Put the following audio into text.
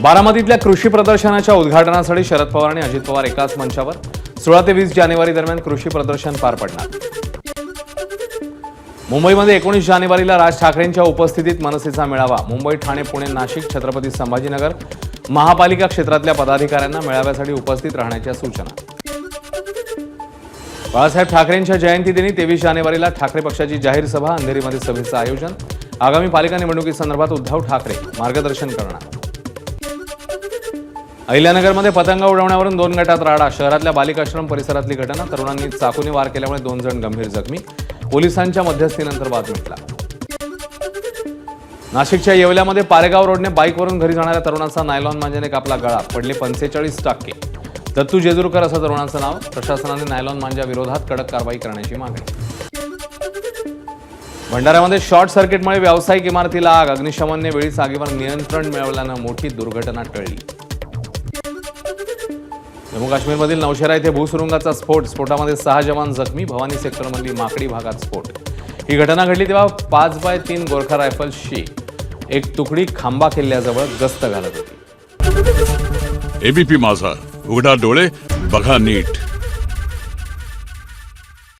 बारामतीतल्या कृषी प्रदर्शनाच्या उद्घाटनासाठी शरद पवार आणि अजित पवार एकाच मंचावर 16 ते 20 जानेवारी दरम्यान कृषी प्रदर्शन पार पडणार। मुंबईमध्ये 19 जानेवारीला राज ठाकरेंच्या उपस्थितीत मनसेचा मेळावा। मुंबई, ठाणे, पुणे, नाशिक, छत्रपती संभाजीनगर महापालिका क्षेत्रातल्या पदाधिकाऱ्यांना मेळाव्यासाठी उपस्थित राहण्याच्या सूचना। बाळासाहेब ठाकरेंच्या जयंतीदिनी 23 जानेवारीला ठाकरे पक्षाची जाहीर सभा, अंधेरीमध्ये सभेचं आयोजन। आगामी पालिका निवडणुकीसंदर्भात उद्धव ठाकरे मार्गदर्शन करणार। अहिल्यानगरमध्ये पतंग उडवण्यावरून 2 गटात राडा। शहरातल्या बालिकाश्रम परिसरातली घटना। तरुणांनी चाकूने वार केल्यामुळे 2 जण गंभीर जखमी। पोलिसांच्या मध्यस्थीनंतर वाद मिटला। नाशिकच्या येवल्यामध्ये पारेगाव रोडने बाईकवरून घरी जाणाऱ्या तरुणाचा नायलॉन मांजाने कापला गळा। पडले 45%। दत्तू जेजुरकर असं तरुणाचं नाव। प्रशासनाने नायलॉन मांजा विरोधात कडक कारवाई करण्याची मागणी। भंडाऱ्यामध्ये शॉर्ट सर्किटमुळे व्यावसायिक इमारतीला आग। अग्निशमनने वेळीच आगीवर नियंत्रण मिळवल्यानं मोठी दुर्घटना टळली। जम्मू काश्मीरमधील नौशेरा येथे भूसुरुंगाचा स्फोटामध्ये 6 जवान जखमी। भवानी सेक्टरमधली माकडी भागात स्फोट। ही घटना घडली तेव्हा 5x3 गोरखा रायफल्सची एक तुकडी खांबा किल्ल्याजवळ गस्त घालत होती। एबीपी माझा, उघडा डोळे बघा नीट।